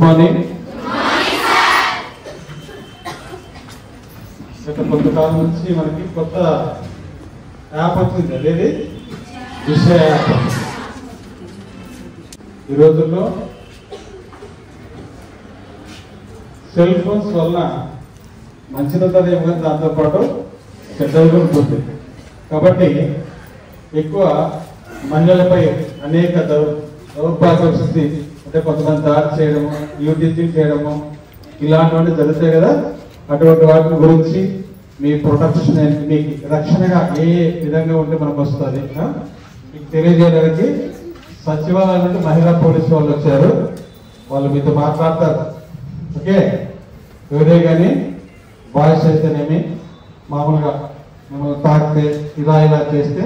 Morning. గత కొంతకాలం నుంచి మనకి కొత్త యాప్ వచ్చింది, అదేది విషయ యాప్. ఈ రోజుల్లో సెల్ ఫోన్స్ వల్ల మంచిదంతదేమో కానీ దాంతోపాటు చెడ్డగా ఉంటుంది. కాబట్టి ఎక్కువ మహిళలపై అనేక దౌర్భాగ్య అంటే కొంతమంది దాడి చేయడము, యూటీచింగ్ చేయడము ఇలాంటివన్నీ జరుగుతాయి కదా. అటువంటి వాటి గురించి మీ ప్రొటెక్షన్, మీకు రక్షణగా ఏ విధంగా ఉంటే మనకు వస్తుంది మీకు తెలియజేయడానికి సచివాలయం నుండి మహిళా పోలీసు వాళ్ళు వచ్చారు. వాళ్ళు మీతో మాట్లాడతారు. ఓకే, ఎవరే కానీ బాయ్స్ అయితేనేమి మామూలుగా మిమ్మల్ని తాకితే ఇలా చేస్తే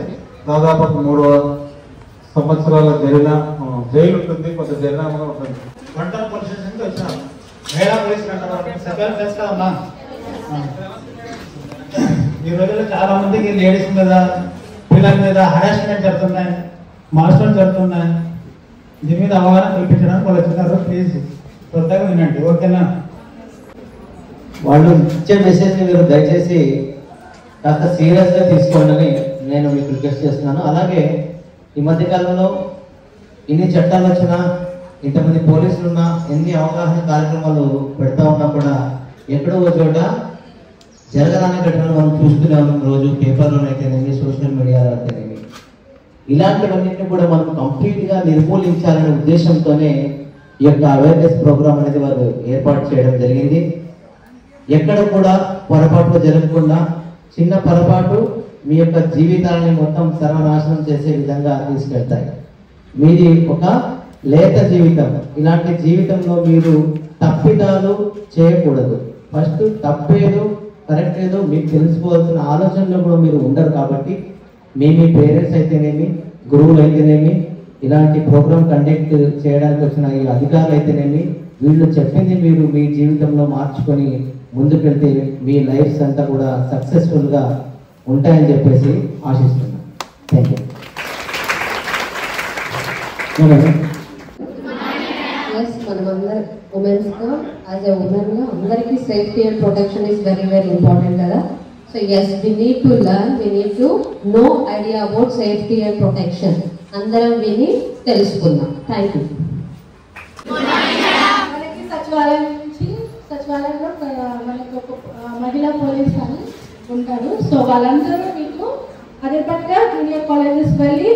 దాదాపు 3 సంవత్సరాల జైలు ఉంటుంది, కొంత జరిమానా ఉంటుంది. మండల పోలీస్ స్టేషన్కి వచ్చినాం. మహిళా పోలీస్ కదమ్మా. ఈ రోజుల్లో చాలా మందికి లేడీస్ మీద, పిల్లల మీద హరాస్మెంట్ జరుగుతున్నాయి, మాస్టర్లు జరుగుతున్నాయి. దీని మీద అవగాహన కల్పించడానికి వాళ్ళు వచ్చినారు. ప్లీజ్ శ్రద్ధగా వినండి, ఓకేనా? వాళ్ళు ఇచ్చే మెసేజ్ మీరు దయచేసి కాస్త సీరియస్గా తీసుకోండి నేను మీకు రిక్వెస్ట్ చేస్తున్నాను. అలాగే ఈ మధ్యకాలంలో ఇన్ని చట్టాలు వచ్చినా, ఇంతమంది పోలీసులు ఉన్నా, ఎన్ని అవగాహన కార్యక్రమాలు పెడతా ఉన్నా కూడా ఎక్కడో ఒక చోట జరగరాని ఘటనలు మనం చూస్తూనే ఉన్నాం. రోజు పేపర్లోనైతేనేమి, సోషల్ మీడియాలో అయితేనేమి. ఇలాంటివన్నింటినీ కూడా మనం కంప్లీట్గా నిర్మూలించాలనే ఉద్దేశంతోనే ఈ యొక్క అవేర్నెస్ ప్రోగ్రామ్ అనేది వారు ఏర్పాటు చేయడం జరిగింది. ఎక్కడ కూడా పొరపాట్లు జరగకుండా, చిన్న పొరపాటు మీ యొక్క జీవితాన్ని మొత్తం సర్వనాశనం చేసే విధంగా తీసుకెళ్తాయి. మీది ఒక లేత జీవితం. ఇలాంటి జీవితంలో మీరు తప్పిదాలు చేయకూడదు. ఫస్ట్ తప్పేదో కరెక్ట్ ఏదో మీకు తెలుసుకోవాల్సిన ఆలోచనలో కూడా మీరు ఉండరు. కాబట్టి మీ పేరెంట్స్ అయితేనేమి, గురువులు అయితేనేమి, ఇలాంటి ప్రోగ్రామ్ కండక్ట్ చేయడానికి వచ్చిన ఈ అధికారులు అయితేనేమి, వీళ్ళు చెప్పింది మీరు మీ జీవితంలో మార్చుకొని ముందుకెళ్తే మీ లైఫ్స్ అంతా కూడా సక్సెస్ఫుల్గా ఉంటాయని చెప్పేసి ఆశిస్తున్నాను. Thank you. మనమందరం ఉమెన్స్ గా, యాజ్ ఎ ఉమెన్ గా అందరికీ safety and protection is very very important కదా. So yes, we need to learn, we need to know idea about safety and protection. అందరం విని తెలుసుకుందాం. Thank you. మనకి సచివాలయం నుంచి, సచివాలయంలో మనకి ఒక మహిళా పోలీస్ అని ఉంటారు. సో వాళ్ళందరూ మీకు అదే పట్ల జూనియర్ కాలేజెస్ వెళ్ళి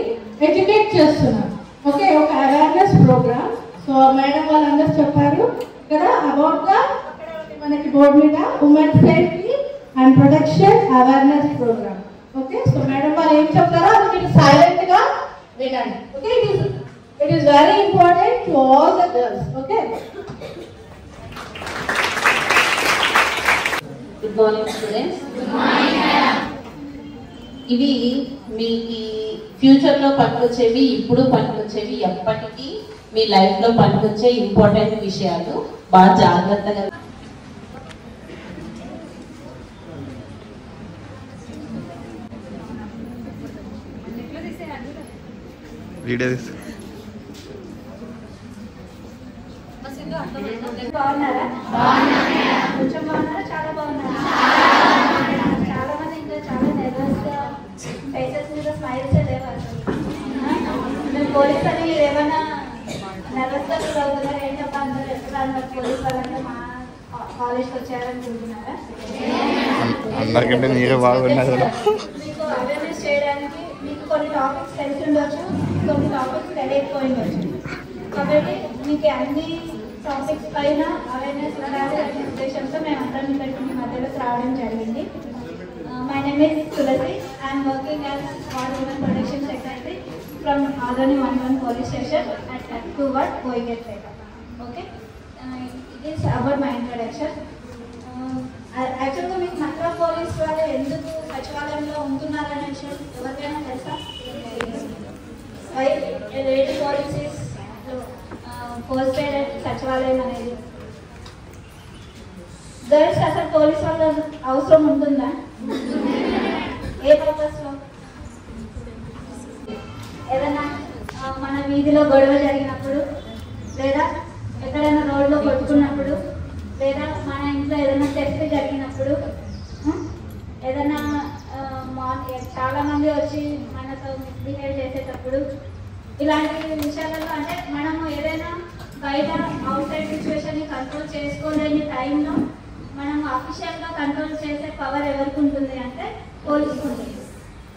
ఎడ్యుకేట్ చేస్తున్నారు. ఓకే, ఒక అవేర్నెస్ ప్రోగ్రామ్. సో మేడం వాళ్ళందరూ చెప్పారు కదా అబౌట్ ద మనకి బోర్డు మీద women safety and protection awareness program. Okay, so madam వాళ్ళు ఏం చెప్తారో అది మీరు సైలెంట్ గా వినండి. Okay, it is very important to all the girls. Okay, good morning students. ఇవి మీకు ఫ్యూచర్లో పనికొచ్చేవి, ఇప్పుడు పనికొచ్చేవి, ఎప్పటికీ మీ లైఫ్లో పనికొచ్చే ఇంపార్టెంట్ విషయాలు. బాగా జాగ్రత్తగా బాగున్నారా? కొంచెం బాగున్నారా? చాలా బాగున్నారా? చాలా మంది ఇంకా చాలా నెర్వస్ గా ఫేసెస్ మీద స్మైల్స్ లేవు అసలు. మేము పోలీస్ అని మీరు ఏమైనా నెర్వస్ గా ఫీల్ అవుతున్నారా? ఏంటప్ప అందరూ ఎక్కడ అన్నారు పోలీస్ వాళ్ళంటే మా కాలేజ్కి వచ్చారనుకుంటున్నారా? అందరికంటే మీరే బాగున్నారు. మీకు అవేర్నెస్ చేయడానికి మీకు కొన్ని టాపిక్స్ తెలిసి ఉండొచ్చు, కొన్ని టాపిక్స్ తెలియకపోయిండొచ్చు. కాబట్టి మీకు అన్ని టాపిక్స్ పైన అవేర్నెస్ ఇవ్వాలి అనే ఉద్దేశంతో మేము అందరం ఇక్కడికి మీ మధ్యలోకి రావడం జరిగింది. My name is Tulasi. I'm working as ward women protection secretary from Adoni 11 police station at 2 Ward Koigate. Okay, it is about my introduction. యాక్చువల్గా మీకు మహిళా పోలీస్ వాళ్ళు ఎందుకు సచివాలయంలో ఉంటున్నారనే విషయం ఎవరికైనా తెలుసా? లేడీ పోలీసీస్ పోస్టెడ్ సచివాలయం అనేది గర్ల్స్ అసలు పోలీస్ వాళ్ళ అవసరం ఉంటుందా? ఏ పర్పస్లో? ఏదైనా మన వీధిలో గొడవ జరిగినప్పుడు, లేదా ఎక్కడైనా రోడ్లో కొట్టుకున్నప్పుడు లేదా మన ఇంట్లో ఏదైనా టెస్ట్ జరిగినప్పుడు ఏదైనా చాలా మంది వచ్చి మనతో మిస్బిహేవ్ చేసేటప్పుడు ఇలాంటి విషయాలలో అంటే మనము ఏదైనా బయట అవుట్ సైడ్ సిచ్యువేషన్ని కంట్రోల్ చేసుకోలేని టైంలో మనం అఫీషియల్గా కంట్రోల్ చేసే పవర్ ఎవరికి ఉంటుంది అంటే పోలీసుకు ఉంటుంది.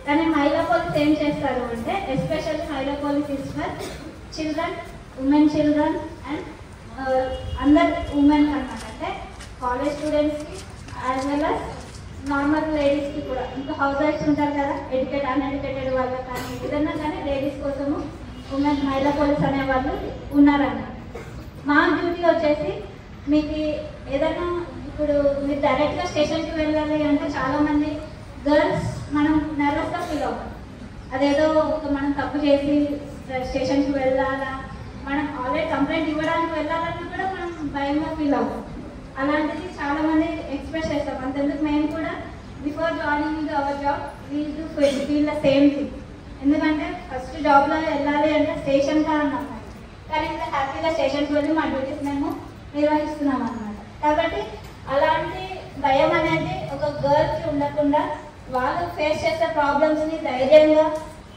కానీ మహిళా పోలీస్ ఏం చేస్తారు అంటే ఎస్పెషల్లీ మహిళా police is for children, women children and అందర్ ఉమెన్ అన్నమాట. అంటే కాలేజ్ స్టూడెంట్స్కి యాజ్ వెల్ అస్ నార్మల్ లేడీస్కి కూడా, ఇంకా హౌస్ వైఫ్స్ ఉంటారు కదా, ఎడ్యుకేటెడ్ అన్ఎడ్యుకేటెడ్ వాళ్ళకి కానీ ఏదన్నా కానీ లేడీస్ కోసము ఉమెన్ మహిళా పోలీస్ అనే వాళ్ళు ఉన్నారన్నమాట. మా డ్యూటీ వచ్చేసి మీకు ఏదైనా ఇప్పుడు మీరు డైరెక్ట్గా స్టేషన్కి వెళ్ళాలి అంటే చాలామంది గర్ల్స్ మనం నర్వస్గా ఫీల్ అవుతాం. అదేదో మనం తప్పు చేసి స్టేషన్కి వెళ్ళాలా, మనం ఆల్రెడీ కంప్లైంట్ ఇవ్వడానికి వెళ్ళాలని కూడా మనం భయంగా ఫీల్ అవుతాం. అలాంటిది చాలామంది ఎక్స్ప్రెస్ చేస్తాం. అంతెందుకు మేము కూడా before joining our job feel the same thing. ఎందుకంటే ఫస్ట్ జాబ్లో వెళ్ళాలి అంటే స్టేషన్ అన్నాం, కానీ ఇంకా హ్యాపీగా స్టేషన్కి వెళ్ళి మా డ్యూటీస్ మేము నిర్వహిస్తున్నాం అన్నమాట. కాబట్టి అలాంటి భయం అనేది ఒక గర్ల్కి ఉండకుండా వాళ్ళు ఫేస్ చేసే ప్రాబ్లమ్స్ని ధైర్యంగా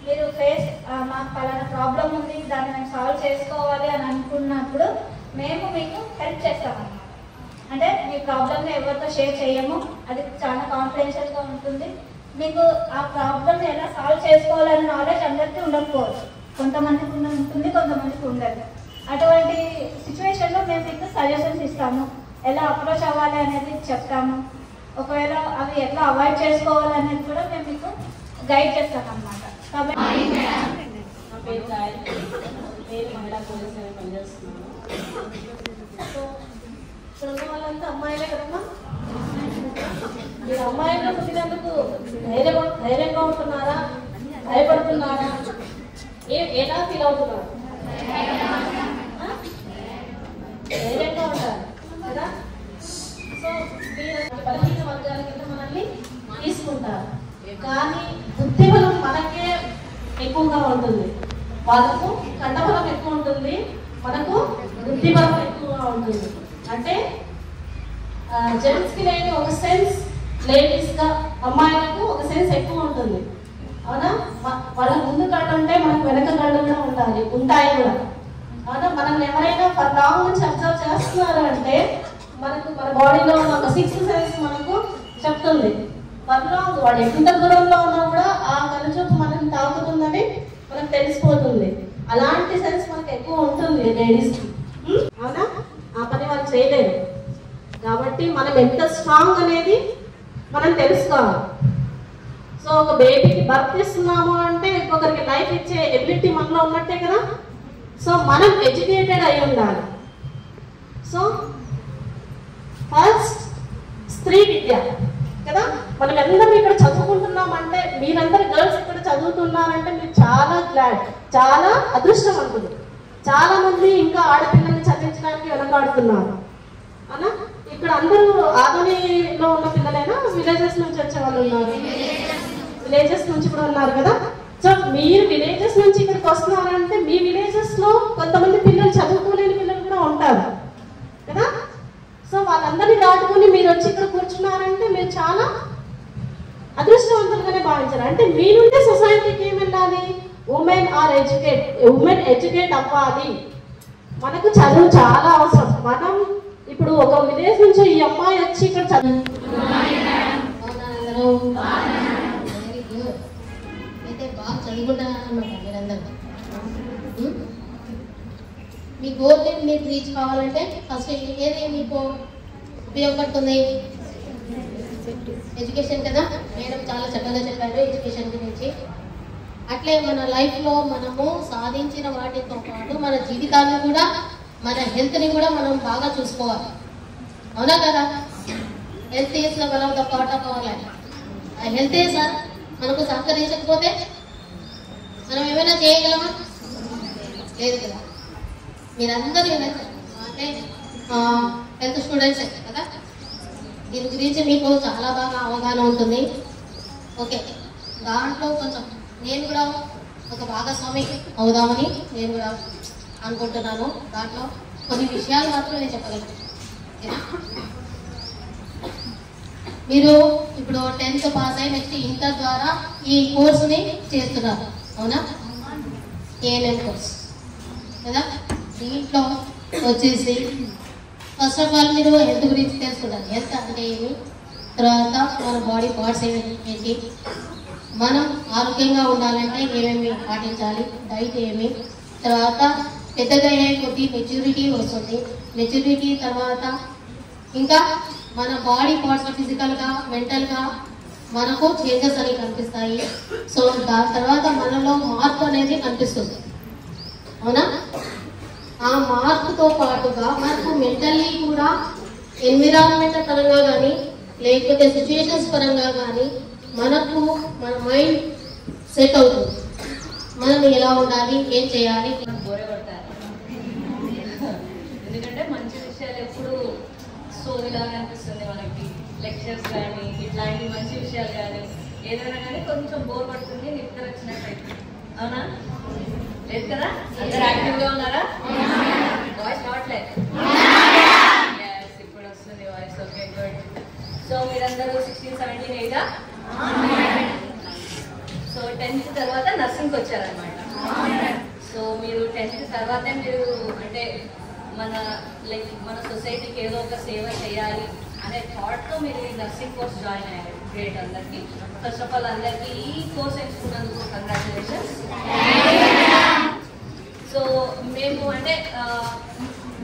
మీరు మాకు పలానా ప్రాబ్లం ఉంది, దాన్ని మేము సాల్వ్ చేసుకోవాలి అని అనుకున్నప్పుడు మేము మీకు హెల్ప్ చేస్తామన్నమాట. అంటే మీ ప్రాబ్లమ్ని ఎవరితో షేర్ చేయము, అది చాలా కాన్ఫిడెన్షియల్గా ఉంటుంది. మీకు ఆ ప్రాబ్లమ్ని ఎలా సాల్వ్ చేసుకోవాలనే నాలెడ్జ్ అందరికీ ఉండకపోవచ్చు, కొంతమందికి ఉంటుంది, కొంతమందికి ఉండదు. అటువంటి సిచ్యువేషన్లో మేము మీకు సజెషన్స్ ఇస్తాము, ఎలా అప్రోచ్ అవ్వాలి అనేది చెప్తాము. ఒకవేళ అవి ఎట్లా అవాయిడ్ చేసుకోవాలి అనేది కూడా మేము మీకు గైడ్ చేస్తాం అన్నమాట. కాబట్టి నా పేరు గాయత్రి, నేను మహిళా పోలీస్ అని పనిచేస్తున్నాను. సో ఇక్కడ ఉన్న వాళ్ళంతా అమ్మాయిలే కదమ్మా. మీరు అమ్మాయిగా పుట్టినందుకు ధైర్యంగా ఉంటున్నారా, భయపడుతున్నారా, ఎలా ఫీల్ అవుతున్నారు? ధైర్యంగా ఉంటారు కదా. సో మీరు బలహీన వర్గాల కింద మనల్ని తీసుకుంటారు, కానీ బుద్ధిబలం మనకే ఎక్కువగా ఉంటుంది. వాళ్ళకు కండబలం ఎక్కువ ఉంటుంది, మనకు బుద్ధిబలం ఎక్కువగా ఉంటుంది. అంటే జెంట్స్కి లేని ఒక సెన్స్ లేడీస్గా అమ్మాయిలకు ఒక సెన్స్ ఎక్కువ ఉంటుంది. అవునా? వాళ్ళ ముందు కళ్ళు ఉంటే మనకు వెనక కళ్ళు కూడా ఉంటాయి కూడా. అవునా? మనల్ని ఎవరైనా లాంగ్ నుంచి అబ్జర్వ్ చేస్తున్నారు అంటే మనకు మన బాడీలో ఉన్న ఒక సిక్స్త్ సెన్స్ మనకు చెప్తుంది. వాడు ఎంత దూరంలో ఉన్నా కూడా ఆ కనుచూపు మనల్ని తాకుతుందని మనకు తెలిసిపోతుంది. అలాంటి సెన్స్ మనకు ఎక్కువ ఉంటుంది లేడీస్కి. అవునా? ఆ పని వాళ్ళు చేయలేరు. కాబట్టి మనం ఎంత స్ట్రాంగ్ అనేది మనం తెలుసుకోవాలి. సో ఒక బేబీకి బర్త్ ఇస్తున్నాము అంటే ఇంకొకరికి లైఫ్ ఇచ్చే ఎబిలిటీ మనలో ఉన్నట్టే కదా. సో మనం ఎడ్యుకేటెడ్ అయి ఉండాలి. సో ఫస్ట్ స్త్రీ విద్య కదా. మనం అందరం ఇక్కడ చదువుకుంటున్నామంటే, మీరందరూ గర్ల్స్ ఇక్కడ చదువుతున్నారంటే మీరు చాలా గ్లాడ్, చాలా అదృష్టవంతులు. చాలా మంది ఇంకా ఆడపిల్లల్ని చదివించడానికి వెనకాడుతున్నారు. అవునా? ఇక్కడ అందరూ ఆదోనిలో ఉన్న పిల్లలైనా విలేజెస్ నుంచి వచ్చే వాళ్ళు ఉన్నారు, విలేజెస్ నుంచి కూడా ఉన్నారు కదా. సో మీరు విలేజెస్ నుంచి ఇక్కడికి వస్తున్నారంటే మీ విలేజెస్ లో కొంతమంది పిల్లలు చదువుకోలేని పిల్లలు కూడా ఉంటారు కదా. సో వాళ్ళందరినీ దాటుకుని మీరు వచ్చి ఇక్కడ కూర్చున్నారంటే మీరు చాలా అదృష్టవంతులుగానే భావించారు. అంటే మీ నుండి సొసైటీకి ఏం వెళ్ళాలి? ఉమెన్ ఎడ్యుకేట్ అవ్వాలి. మనకు చదువు చాలా అవసరం. మనం ఇప్పుడు ఒక విలేజ్ నుంచి ఈ అమ్మాయి వచ్చి ఇక్కడ చదువు అయితే బాగా చదువుకుంటారన్నమాట మీరందరూ. మీ గోల్ని మీరు రీచ్ కావాలంటే ఫస్ట్ ఏది మీకు ఉపయోగపడుతుంది? ఎడ్యుకేషన్ కదా. మేడం చాలా చక్కగా చెప్పారు ఎడ్యుకేషన్ గురించి. అట్లే మన లైఫ్లో మనము సాధించిన వాటితో పాటు మన జీవితాన్ని కూడా, మన హెల్త్ని కూడా మనం బాగా చూసుకోవాలి. అవునా కదా? Health is one of the part of our life. ఆ హెల్తే సార్ మనకు సహకరించకపోతే మనం ఏమైనా చేయగలమా? లేదు కదా. మీరందరూ అంటే హెల్త్ స్టూడెంట్స్ కదా, దీని గురించి మీకు చాలా బాగా అవగాహన ఉంటుంది. ఓకే, దాంట్లో కొంచెం నేను కూడా ఒక భాగస్వామి అవుదామని నేను కూడా అనుకుంటున్నాను. దాంట్లో కొన్ని విషయాలు మాత్రం నేను చెప్పగలను. మీరు ఇప్పుడు 10th పాస్ అయ్యి నెక్స్ట్ ఇంటర్ ద్వారా ఈ కోర్సుని చేస్తున్నారు, అవునా? ఏఎన్ఎం కోర్స్ కదా. దీంట్లో వచ్చేసి ఫస్ట్ ఆఫ్ ఆల్ మీరు హెల్త్ గురించి తెలుసుకుంటారు. హెల్త్ అంటే ఏమి, తర్వాత మన బాడీ పార్ట్స్ ఏంటి, మనం ఆరోగ్యంగా ఉండాలంటే ఏమేమి పాటించాలి, డైట్ ఏమి, తర్వాత పెద్దగా అయ్యే కొద్ది మెచ్యూరిటీ వస్తుంది. మెచ్యూరిటీ తర్వాత ఇంకా మన బాడీ పార్ట్స్ ఫిజికల్గా మెంటల్గా మనకు చేంజెస్ అనేవి కనిపిస్తాయి. సో దాని తర్వాత మనలో మార్పు అనేది కనిపిస్తుంది, అవునా? ఆ మార్పుతో పాటుగా మనకు మెంటల్లీ కూడా ఎన్విరాన్మెంట్ పరంగా కానీ లేకపోతే సిచ్యుయేషన్స్ పరంగా కానీ మనకు మన మైండ్ సెట్ అవుతుంది. మనం ఎలా ఉండాలి, ఏం చేయాలి. ఎందుకంటే మంచి విషయాలు ఎప్పుడు సోదిలాగా అనిపిస్తుంది మనకి. లెక్చర్స్ కానీ ఇట్లాంటి మంచి విషయాలు కానీ ఏదైనా కానీ కొంచెం బోర్ పడుతుంది, నిద్ర వచ్చినట్టు. అవునా? లేదు కదా? అందరు యాక్టివ్గా ఉన్నారా? వాయిస్ రావట్లేదు. ఇప్పుడు వస్తుంది వాయిస్. Okay, good. సో మీరందరూ 16, 17 ఏదా? సో 10th తర్వాత నర్సింగ్కి వచ్చారనమాట. సో మీరు 10th తర్వాతే మీరు అంటే మన సొసైటీకి ఏదో ఒక సేవ చేయాలి అనే థాట్తో మీరు ఈ నర్సింగ్ కోర్స్ జాయిన్ అయ్యారు. గ్రేట్ అందరికీ. ఫస్ట్ ఆఫ్ ఆల్ అందరికీ ఈ కోర్స్ ఎంచుకున్నందుకు కంగ్రాచులేషన్స్. సో మేము అంటే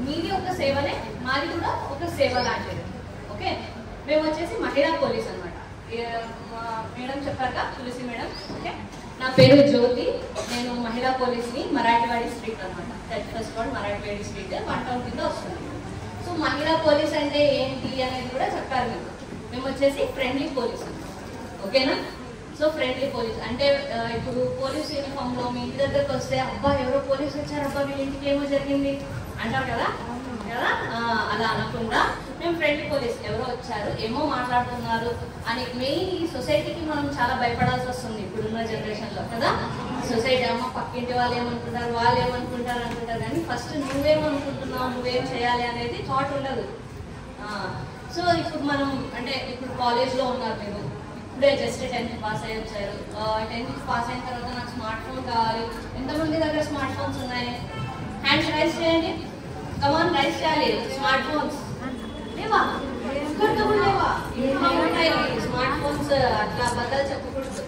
మీది ఒక సేవనే, మాది కూడా ఒక సేవ లాంటిది. ఓకే, మేము వచ్చేసి మహిళా పోలీస్ అనమాట. మేడం చెప్పారుగా, తులసి మేడం. ఓకే, నా పేరు జ్యోతి. నేను మహిళా పోలీస్ని, మరాఠీవాడి స్ట్రీట్ అనమాట. 31st వార్డ్ మరాఠీవాడి స్ట్రీట్ 1 టౌన్ కింద వస్తుంది. సో మహిళా పోలీస్ అంటే ఏంటి అనేది కూడా చెప్పారు మీకు. మేము వచ్చేసి ఫ్రెండ్లీ పోలీస్, ఓకేనా? సో ఫ్రెండ్లీ పోలీస్ అంటే ఇప్పుడు పోలీస్ యూనిఫామ్లో మీ ఇంటి దగ్గరకు వస్తే అబ్బా ఎవరో పోలీసు వచ్చారు, అబ్బా వీళ్ళ ఇంటికి ఏమో జరిగింది అంటారు కదా కదా. అలా అనకుండా మేము ఫ్రెండ్లీ పోలీస్, ఎవరో వచ్చారు ఏమో మాట్లాడుతున్నారు అని. మెయిన్ ఈ సొసైటీకి మనం చాలా భయపడాల్సి వస్తుంది ఇప్పుడున్న జనరేషన్లో కదా. సొసైటీ అమ్మ పక్కింటి వాళ్ళు ఏమనుకుంటారు, వాళ్ళు ఏమనుకుంటారు అనుకుంటారు, కానీ ఫస్ట్ నువ్వేమనుకుంటున్నావు, నువ్వేం చేయాలి అనేది థాట్ ఉండదు. సో ఇప్పుడు మనం అంటే ఇప్పుడు కాలేజ్లో ఉన్నారు మీరు, ఇప్పుడే జస్ట్ 10th పాస్ అయ్యి వచ్చారు. 10th పాస్ అయిన తర్వాత నాకు స్మార్ట్ ఫోన్ కావాలి. ఎంతమంది దగ్గర స్మార్ట్ ఫోన్స్ ఉన్నాయి? హ్యాండ్స్ రైజ్ చేయండి. కమాన్, రైజ్ చేయాలి. స్మార్ట్ ఫోన్స్ లేవా? ఒక్కరితో కూడా లేవా? ఇంకా ఉంటాయి స్మార్ట్ ఫోన్స్. అట్లా బద్దలు చెప్పకూడదు.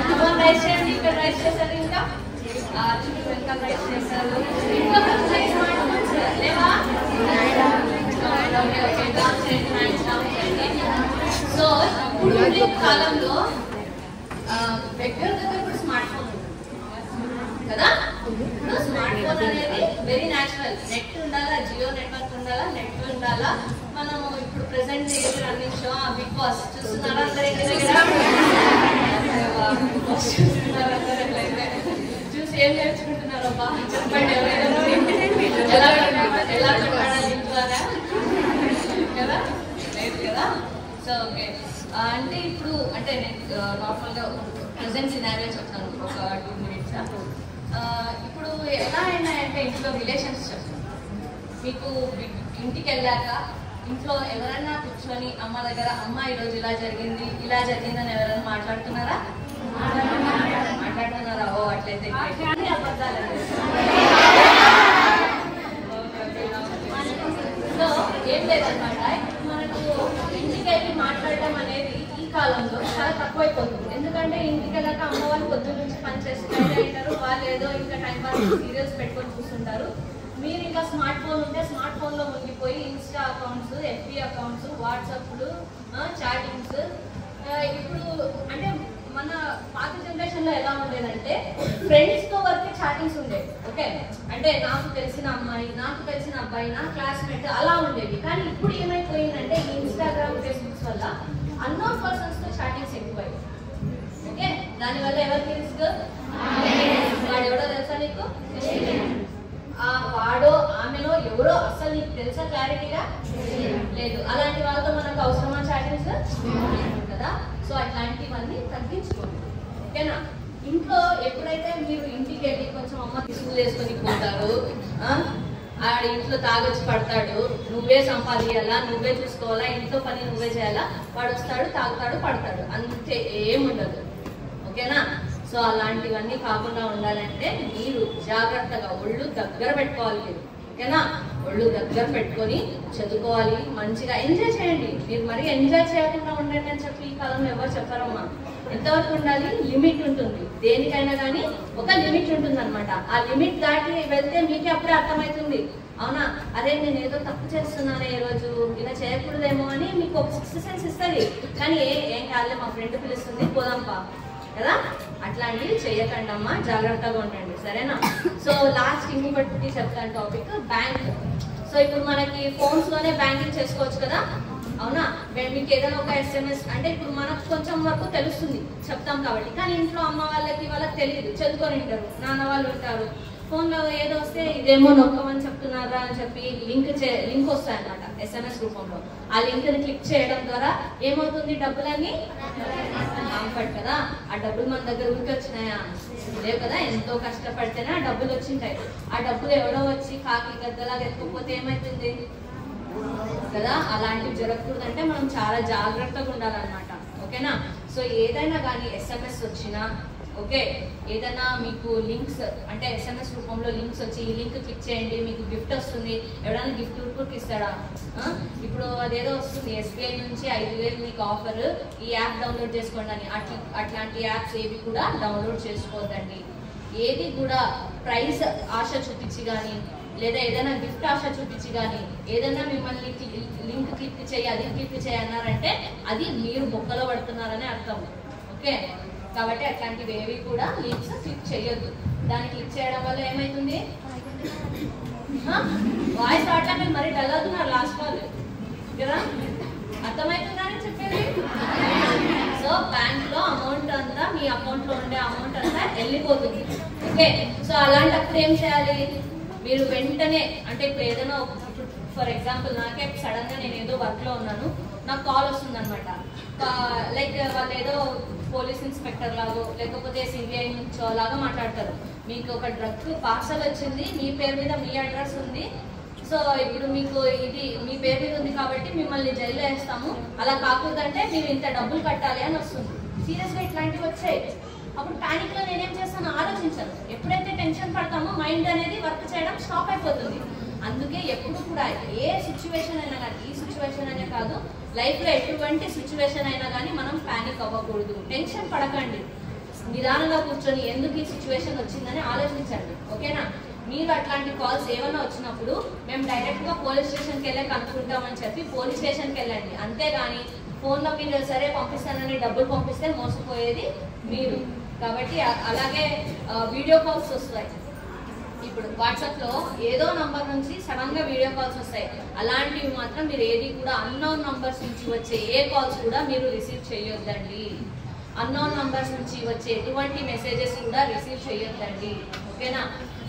కమాన్, రైజ్ చేయండి. ఇక్కడ రైజ్ చేశారు, ఇంకా ఇంకా రైజ్ చేశారు. ఇంకా స్మార్ట్ ఫోన్స్ లేవా? సో ఇప్పుడు ఉండే కాలంలో దగ్గర కూడా స్మార్ట్ ఫోన్ ఉంటుంది కదా. ఇప్పుడు స్మార్ట్ ఫోన్ అనేది వెరీ న్యాచురల్. నెట్ ఉండాలా, జియో నెట్వర్క్ ఉండాలా, నెట్ ఉండాలా. మనం ఇప్పుడు present running show Bigg Boss చూస్తున్నారా? చూసి ఏం నేర్చుకుంటున్నారు? అబ్బా చెప్పండి, ఎలా పెట్టాలి ఇంట్లోనా కదా? లేదు కదా. సో ఓకే, అంటే ఇప్పుడు అంటే నేను నార్మల్గా ప్రజెంట్ సినారియో చెప్తాను ఒక 2 minutes. ఇప్పుడు ఎలా అయినాయంటే ఇంట్లో రిలేషన్స్ చెప్తాను మీకు. ఇంటికి వెళ్ళాక ఇంట్లో ఎవరైనా కూర్చొని అమ్మ దగ్గర అమ్మ ఈరోజు ఇలా జరిగిందని ఎవరైనా మాట్లాడుతున్నారా? మాట్లాడుతున్నారా? ఓ అట్లయితే అబద్ధాలు. సో ఏం లేదన్నమాట, మనకు ఇంటికి వెళ్ళి మాట్లాడటం అనేది ఈ కాలంలో చాలా తక్కువైపోతుంది. ఎందుకంటే ఇంటికి వెళ్ళాక అమ్మ వాళ్ళు పొద్దున్న నుంచి పని చేస్తారు, వాళ్ళు ఏదో ఇంకా టైం పాస్ సీరియల్స్ పెట్టుకొని చూస్తుంటారు. మీరు ఇంకా స్మార్ట్ ఫోన్ ఉంటే స్మార్ట్ ఫోన్లో మునిగిపోయి ఇన్స్టా అకౌంట్స్, ఎఫ్బీ అకౌంట్స్, వాట్సాప్లు, చాటింగ్స్. ఇప్పుడు అంటే మన పాత జనరేషన్లో ఎలా ఉండేదంటే ఫ్రెండ్స్తో వరకే చాటింగ్స్ ఉండేవి. ఓకే, అంటే నాకు తెలిసిన అమ్మాయి, నాకు తెలిసిన అబ్బాయి, నా క్లాస్మేట్ అలా ఉండేవి. కానీ ఇప్పుడు ఏమైపోయిందంటే ఈ ఇన్స్టాగ్రామ్, ఫేస్బుక్స్ వల్ల అన్నోన్ పర్సన్స్తో చాటింగ్స్ ఎక్కువయ్యాయి. ఓకే, దానివల్ల ఎవరికి రిస్క్? వాడు ఎవడో తెలుసా నీకు? వాడో ఆమెలో ఎవరో అసలు నీకు తెలుసా క్లారిటీగా లేదు. అలాంటి వాళ్ళతో మనకు అవసరమా చాటింగ్స్ కదా. సో అట్లాంటివన్నీ తగ్గించుకోండి, ఓకేనా? ఇంట్లో ఎప్పుడైతే మీరు ఇంటికి వెళ్ళి కొంచెం అమ్మ తీసుకుని చేసుకొని ఆడ ఇంట్లో తాగొచ్చి పడతాడు, నువ్వే సంపాదించాలా, నువ్వే చూసుకోవాలా, ఇంట్లో పని నువ్వే చేయాలా, వాడు వస్తాడు తాగుతాడు పడతాడు, అంతే ఏముండదు. ఓకేనా? సో అలాంటివన్నీ కాకుండా ఉండాలంటే మీరు జాగ్రత్తగా ఒళ్ళు దగ్గర పెట్టుకోవాలి మీరు. ఓకేనా? ఒళ్ళు దగ్గర పెట్టుకొని చదువుకోవాలి, మంచిగా ఎంజాయ్ చేయండి. మీరు మరీ ఎంజాయ్ చేయకుండా ఉండండి అని చెప్పి ఈ కాలంలో ఎవరు చెప్పారమ్మా. ఎంతవరకు ఉండాలి? లిమిట్ ఉంటుంది. దేనికైనా కానీ ఒక లిమిట్ ఉంటుంది అనమాట. ఆ లిమిట్ దాటి వెళ్తే మీకే అప్పుడే అర్థమవుతుంది, అవునా అదే నేను ఏదో తప్పు చేస్తున్నాను ఈ రోజు, ఇలా చేయకూడదేమో అని మీకు ఒక సిక్స్త్ సెన్స్ ఇస్తుంది. కానీ ఏం కాదులే, మా ఫ్రెండ్ పిలుస్తుంది పోదాంపా కదా, అట్లాంటివి చేయకండి అమ్మా, జాగ్రత్తగా ఉండండి. సరేనా? సో లాస్ట్ ఇంకొకటి చెప్తాను టాపిక్, బ్యాంక్. సో ఇప్పుడు మనకి ఫోన్స్ లోనే బ్యాంకింగ్ చేసుకోవచ్చు కదా, అవునా? మీకు ఏదైనా ఒక SMS అంటే ఇప్పుడు మనకు కొంచెం వరకు తెలుస్తుంది చెప్తాం కాబట్టి, కానీ ఇంట్లో అమ్మ వాళ్ళకి తెలియదు, చదువుకొని ఉంటారు, నాన్న వాళ్ళు ఉంటారు, ఫోన్లో ఏదో వస్తే ఇదేమో నొక్కమని చెప్తున్నారా అని చెప్పి లింక్ వస్తాయన్నమాట SMS రూపంలో. ఆ లింక్ని క్లిక్ చేయడం ద్వారా ఏమవుతుంది, డబ్బులన్నీ కంఫర్ట్ కదా. ఆ డబ్బులు మన దగ్గర ఊరికి వచ్చినాయా? లేవు కదా, ఎంతో కష్టపడితేనే ఆ డబ్బులు వచ్చింటాయి. ఆ డబ్బులు ఎవడో వచ్చి కాకి గద్దలాగా ఎత్తుకోపోతే ఏమవుతుంది కదా. అలాంటివి జరగకూడదంటే మనం చాలా జాగ్రత్తగా ఉండాలన్నమాట. ఓకేనా? సో ఏదైనా కానీ SMS వచ్చినా, ఓకే, ఏదైనా మీకు లింక్స్ అంటే SMS రూపంలో లింక్స్ వచ్చి ఈ లింక్ క్లిక్ చేయండి మీకు గిఫ్ట్ వస్తుంది, ఎవరైనా గిఫ్ట్ ఊరుకు ఇస్తాడా? ఇప్పుడు అదేదో వస్తుంది SBI నుంచి 5,000 మీకు ఆఫర్, ఈ యాప్ డౌన్లోడ్ చేసుకోండి అని. అట్లాంటి యాప్స్ ఏవి కూడా డౌన్లోడ్ చేసుకోవద్దండి. ఏది కూడా ప్రైస్ ఆశ చూపించి కానీ, లేదా ఏదైనా గిఫ్ట్ ఆశ చూపించి కానీ, ఏదైనా మిమ్మల్ని లింక్ క్లిక్ చేయి అది క్లిక్ చేయి అన్నారంటే అది మీరు బొక్కలో పడుతున్నారని అర్థం. ఓకే, కాబట్టి అట్లాంటివి ఏవి కూడా లింక్స్ క్లిక్ చేయొద్దు. దాన్ని క్లిక్ చేయడం వల్ల ఏమవుతుంది, వాయిస్ రావట్లే, మరి డల్ అవుతున్నారు లాస్ట్ వాళ్ళు కదా, అర్థమవుతుందని చెప్పేది. సో బ్యాంక్ లో అమౌంట్ అంతా మీ అకౌంట్ లో ఉండే అమౌంట్ అంతా వెళ్ళిపోతుంది. ఓకే, సో అలాంటప్పుడు ఏం చేయాలి, మీరు వెంటనే అంటే ఇప్పుడు ఏదైనా ఫర్ ఎగ్జాంపుల్ నాకే సడన్ గా నేను ఏదో వర్క్ లో ఉన్నాను, నాకు కాల్ వస్తుంది అనమాట. లైక్ వాళ్ళు ఏదో పోలీస్ ఇన్స్పెక్టర్ లాగో లేకపోతే CBI నుంచో లాగా మాట్లాడతారు. మీకు ఒక డ్రగ్ పార్సల్ వచ్చింది, మీ పేరు మీద మీ అడ్రస్ ఉంది, సో ఇప్పుడు మీకు ఇది మీ పేరు మీద ఉంది కాబట్టి మిమ్మల్ని జైల్లో వేస్తాము, అలా కాకూడదంటే మీరు ఇంత డబ్బులు కట్టాలి అని వస్తుంది. సీరియస్గా ఇట్లాంటివి వచ్చాయి. అప్పుడు ప్యానిక్ లో నేనేం చేస్తాను, ఆలోచించాను. ఎప్పుడైతే టెన్షన్ పడతామో మైండ్ అనేది వర్క్ చేయడం స్టాప్ అయిపోతుంది. అందుకే ఎప్పుడు కూడా ఏ సిచ్యువేషన్ అయినా కానీ, ఈ సిచ్యువేషన్ అనే కాదు లైఫ్ లో ఎటువంటి సిచ్యువేషన్ అయినా కానీ మనం ప్యానిక్ అవ్వకూడదు, టెన్షన్ పడకండి. నిదానంగా కూర్చొని ఎందుకు ఈ సిచ్యువేషన్ వచ్చిందని ఆలోచించండి. ఓకేనా? మీరు అట్లాంటి కాల్స్ ఏమైనా వచ్చినప్పుడు మేము డైరెక్ట్ గా పోలీస్ స్టేషన్కి వెళ్ళే కనుక్కుంటామని చెప్పి పోలీస్ స్టేషన్కి వెళ్ళండి. అంతేగాని ఫోన్లో మీరు సరే పంపిస్తానని డబ్బులు పంపిస్తే మోసపోయేది మీరు. కాబట్టి అలాగే వీడియో కాల్స్ వస్తాయి. ఇప్పుడు వాట్సాప్ లో ఏదో నంబర్ నుంచి సడన్ గా వీడియో కాల్స్ వస్తాయి. అలాంటివి మాత్రం మీరు ఏది కూడా అన్నోన్ నంబర్స్ నుంచి వచ్చే ఏ కాల్స్ కూడా మీరు రిసీవ్ చేయొద్దండి. అన్నోన్ నంబర్స్ నుంచి వచ్చే ఎటువంటి మెసేజెస్ కూడా రిసీవ్ చేయొద్దండి. ఓకేనా?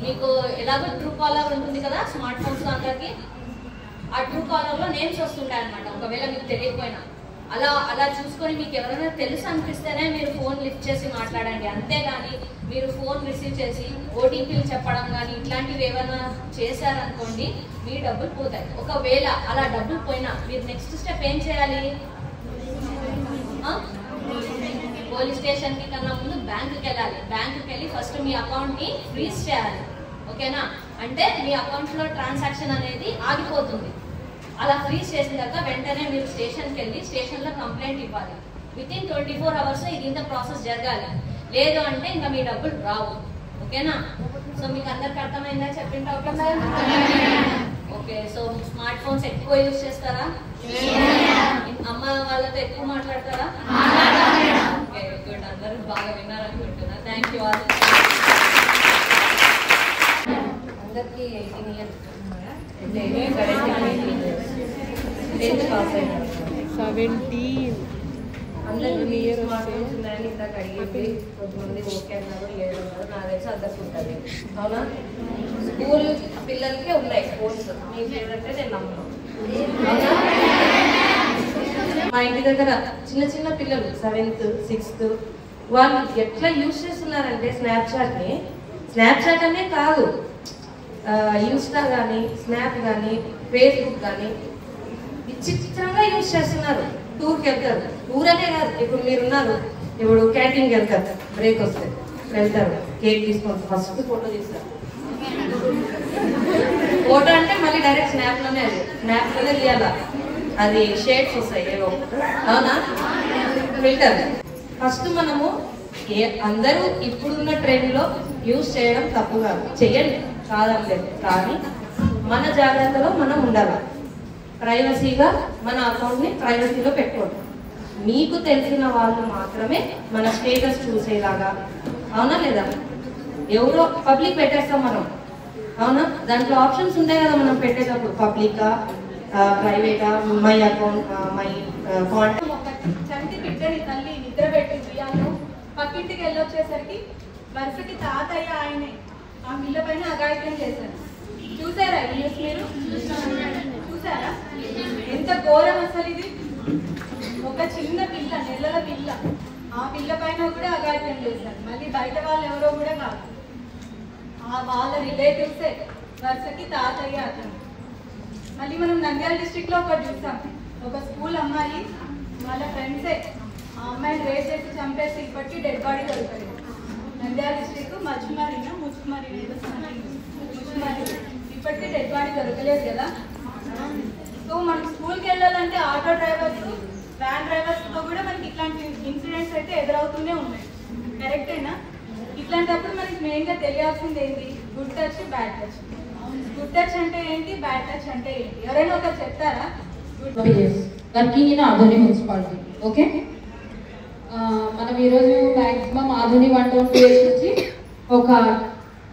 మీకు ఎలాగో ట్రూ కాలర్ ఉంటుంది కదా స్మార్ట్ ఫోన్స్ అందరికి, ఆ ట్రూ కాలర్ లో నేమ్స్ వస్తుంటాయి అనమాట. ఒకవేళ మీకు తెలియకపోయినా అలా చూసుకొని మీకు ఎవరైనా తెలుసు అనిపిస్తేనే మీరు ఫోన్ లిఫ్ట్ చేసి మాట్లాడండి. అంతేగాని మీరు ఫోన్ రిసీవ్ చేసి ఓటీపీలు చెప్పడం కానీ ఇట్లాంటివి ఏమైనా చేశారనుకోండి మీ డబ్బులు పోతాయి. ఒకవేళ అలా డబ్బులు పోయినా మీరు నెక్స్ట్ స్టెప్ ఏం చేయాలి, పోలీస్ స్టేషన్ కి కన్నా ముందు బ్యాంకుకి వెళ్ళాలి. బ్యాంకుకి వెళ్ళి ఫస్ట్ మీ అకౌంట్ ని ఫ్రీజ్ చేయాలి. ఓకేనా? అంటే మీ అకౌంట్ లో ట్రాన్సాక్షన్ అనేది ఆగిపోతుంది. అలా ఫ్రీజ్ చేసిన తర్వాత వెంటనే మీరు స్టేషన్కి వెళ్ళి స్టేషన్ లో కంప్లైంట్ ఇవ్వాలి. వితిన్ 24 hours ఇది ఇంత ప్రాసెస్ జరగాలి. లేదు అంటే ఇంకా మీ డబ్బులు రావు. ఓకేనా? సో మీకు అందరికి అర్థమైందా చెప్పింటా? ఓకే, సో స్మార్ట్ ఫోన్స్ ఎక్కువ యూజ్ చేస్తారా? అమ్మ వాళ్ళతో ఎక్కువ మాట్లాడతారా? ఓకే గుడ్, అందరూ బాగా విన్నారనుకుంటున్నా. Thank you all. అందరికీ 18 years 17 అందరికీ స్మార్ట్ ఫోన్స్ ఉన్నాయని ఇందాక అడిగింది. కొంతమంది ఓకే అన్నారు, లేదు అన్నారు. నాకు తెలిసి అందరికి ఉంటుంది. అవునా? స్కూల్ పిల్లలకే ఉన్నాయి ఫోన్స్. మీ ఫేవరెట్ నేను నమ్మను. మా ఇంటి దగ్గర చిన్న చిన్న పిల్లలు 7th 6th వాళ్ళు ఎట్లా యూజ్ చేస్తున్నారంటే స్నాప్చాట్ అనే కాదు, ఇన్స్టా కానీ స్నాప్ కానీ ఫేస్బుక్ కానీ విచిత్రంగా యూజ్ చేస్తున్నారు. టూర్కి వెళ్తారు, టూర్ అనే కాదు, ఇప్పుడు మీరున్నారు, ఇప్పుడు క్యాంటీన్కి వెళ్తారు, బ్రేక్ వస్తే వెళ్తారు, కేక్ తీసుకొని ఫస్ట్ ఫోటో తీస్తారు. ఫోటో అంటే మళ్ళీ డైరెక్ట్ స్నాప్లోనే, అది స్నాప్లోనే తీయాలా, అది షేడ్స్ వస్తాయి ఏవో, అవునా, ఫిల్టర్. ఫస్ట్ మనము అందరూ ఇప్పుడున్న ట్రెండ్లో యూజ్ చేయడం తప్పు కాదు, చెయ్యండి, కాదనలేదు, కానీ మన జాగ్రత్తలో మనం ఉండాలి. ప్రైవసీగా మన అకౌంట్ని ప్రైవసీలో పెట్టుకోండి. మీకు తెలిసిన వాళ్ళు మాత్రమే మన స్టేటస్ చూసేలాగా, అవునా లేదా? ఎవరో పబ్లిక్ పెట్టేస్తాం మనం, అవునా? దాంట్లో ఆప్షన్స్ ఉంటాయి కదా మనం పెట్టేటప్పుడు, పబ్లికా ప్రైవేటా, మై అకౌంట్, మై కాంటాక్ట్. చంటి బిడ్డని తల్లి నిద్ర పెట్టి బియ్యాలు పక్కింటికి వెళ్ళొచ్చేసరికి వరుసకి తాతయ్య ఆయనే ఆ మిల్ల పైన అఘాయిత్యం చేశారు. చూసారా ఈ న్యూస్ మీరు? చూసారా ఎంత ఘోరం అసలు ఇది? ఒక చిన్న పిల్ల, నెలల పిల్ల, ఆ పిల్ల పైన కూడా అఘాయిత్యం చేశారు. మళ్ళీ బయట వాళ్ళు ఎవరో కూడా కాదు, వాళ్ళ రిలేటివ్సే, వరుసకి తాతయ్య అతను. మళ్ళీ మనం నంద్యాల డిస్ట్రిక్ట్లో ఒకటి చూసాం, ఒక స్కూల్ అమ్మాయి వాళ్ళ ఫ్రెండ్సే ఆ అమ్మాయిని రేప్ చేసి చంపేసి ఇప్పటికీ డెడ్ బాడీ దొరకలేదు. నంద్యాల డిస్ట్రిక్ట్ ముచ్చుమరిన ఇప్పటికీ డెడ్ బాడీ దొరకలేదు కదా. సో మనం స్కూల్కి వెళ్ళాలంటే ఆటో డ్రైవర్స్, వ్యాన్ డ్రైవర్స్తో కూడా మనకి ఇట్లాంటి ఇన్సిడెంట్స్ అయితే ఎదురవుతూనే ఉన్నాయి. కరెక్టేనా? ఇట్లాంటప్పుడు మనకి మెయిన్గా తెలియాల్సింది ఏంటి? Good touch, bad touch. Good touch అంటే ఏంటి, బ్యాడ్ టచ్ అంటే ఏంటి? ఎవరైనా ఒకరు చెప్తారా? Working in Adoni municipality. Okay, మనం ఈరోజు మ్యాక్సిమం ఆధుని 120 days నుంచి ఒక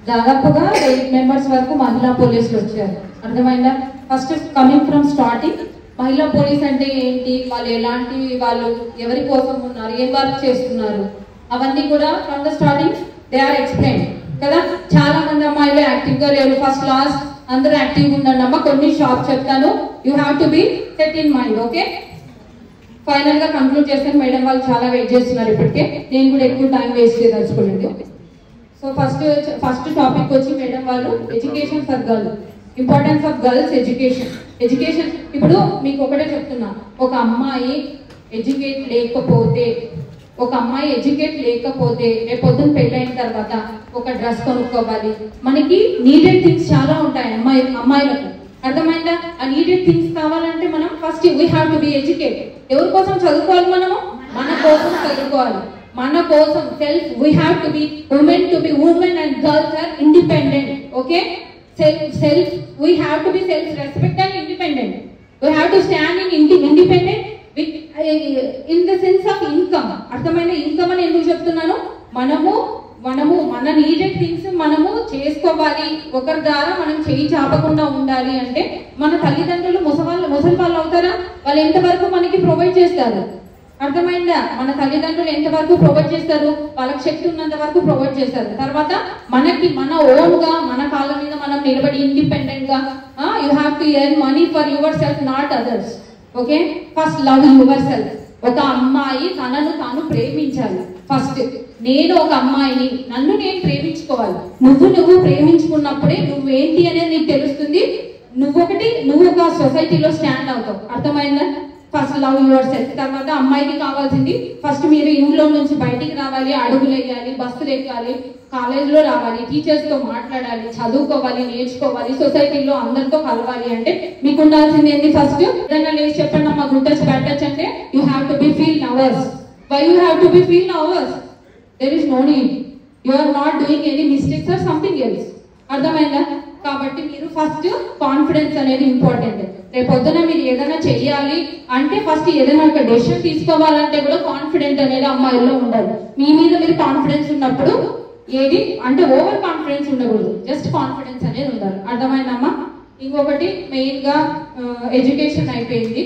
దాదాపుగా 8 members వరకు మహిళా పోలీసులు వచ్చారు. అర్థమైందా? ఫస్ట్ కమింగ్ ఫ్రమ్ స్టార్టింగ్, మహిళా పోలీస్ అంటే ఏంటి, వాళ్ళు ఎలాంటి, వాళ్ళు ఎవరి కోసం ఉన్నారు, ఏం వర్క్ చేస్తున్నారు, అవన్నీ కూడా from the starting they are explain కదా. చాలా మంది అమ్మాయిలు యాక్టివ్గా లేరు. ఫస్ట్ లాస్ట్ అందరూ యాక్టివ్గా ఉండండి అమ్మ. కొన్ని షాప్ చెప్తాను, you have to be set in mind. Okay, final గా కంక్లూడ్ చేస్తాను. మేడం వాళ్ళు చాలా వెయిట్ చేస్తున్నారు ఇప్పటికే, నేను కూడా ఎక్కువ టైం వేస్ట్ చేయదలుచుకోలేదు. సో ఫస్ట్ టాపిక్ వచ్చి మేడం వాళ్ళు education for girl, importance of girls education. Education ఇప్పుడు మీకు ఒకటే చెప్తున్నా, ఒక అమ్మాయి ఎడ్యుకేట్ లేకపోతే రేపు పొద్దున్న పెళ్ళైన తర్వాత ఒక డ్రెస్ కొనుక్కోవాలి, మనకి నీడెడ్ థింగ్స్ చాలా ఉంటాయి అమ్మాయిలకు. అర్థమైందా? ఆ నీడెడ్ థింగ్స్ కావాలంటే మనం first we have to be educated. ఎవరి కోసం చదువుకోవాలి? మనము మన కోసం చదువుకోవాలి, మన కోసం. Self, we have to be women and girls are independent. Okay, self, we have to be self respect and independent. We have to stand in independent in the sense of income. అర్థమైన? Income అని ఎందుకు చెప్తున్నాను? మనము మన needed things మనము చేసుకోవాలి. ఒకరి ద్వారా మనం చేయి చాపకుండా ఉండాలి అంటే మన తల్లిదండ్రులు ముసలి వాళ్ళు అవుతారా? వాళ్ళు ఎంతవరకు మనకి ప్రొవైడ్ చేస్తారు? అర్థమైందా? మన తల్లిదండ్రులు ఎంతవరకు ప్రొవైడ్ చేస్తారు? వాళ్ళకి శక్తి ఉన్నంత వరకు ప్రొవైడ్ చేస్తారు. తర్వాత మనకి మన ఓన్ గా మన కాళ్ళ మీద మనం నిలబడి ఇండిపెండెంట్ గా you have to earn money for your self, not others. Okay, first love your self. ఒక అమ్మాయి తనను తాను ప్రేమించాలి. ఫస్ట్ నేను ఒక అమ్మాయిని, నన్ను నేను ప్రేమించుకోవాలి. నువ్వు ప్రేమించుకున్నప్పుడే నువ్వేంటి అనేది నీకు తెలుస్తుంది. నువ్వు ఒక సొసైటీలో స్టాండ్ అవుతావు. అర్థమైందా? First love your self. తర్వాత అమ్మాయికి కావాల్సింది ఫస్ట్ మీరు ఇంట్లో నుంచి బయటికి రావాలి, అడుగులు వేయాలి, బస్సులు ఎక్కాలి, కాలేజీలో రావాలి, టీచర్స్తో మాట్లాడాలి, చదువుకోవాలి, నేర్చుకోవాలి, సొసైటీలో అందరితో కలవాలి. అంటే మీకు ఉండాల్సింది ఏంటి? ఫస్ట్ ఏదైనా లేచి చెప్పండి అమ్మా, గుడ్ టచ్ బ్యాడ్ టచ్ అంటే you have to be feel nervous. Why you have to be feel nervous? there is no need, you are not doing any mistakes or something else. అర్థమైందా? కాబట్టి మీరు first confidence అనేది important. రేపొద్దున మీరు ఏదైనా చెయ్యాలి అంటే ఫస్ట్ ఏదైనా ఒక డెసిషన్ తీసుకోవాలంటే కూడా కాన్ఫిడెంట్ అనేది అమ్మాయిల్లో ఉండాలి. మీ మీద మీరు కాన్ఫిడెన్స్ ఉన్నప్పుడు ఏది అంటే ఓవర్ కాన్ఫిడెన్స్ ఉండకూడదు, జస్ట్ కాన్ఫిడెన్స్ అనేది ఉండాలి. అర్థమైందమ్మా? ఇంకొకటి మెయిన్ గా ఎడ్యుకేషన్ అయిపోయింది,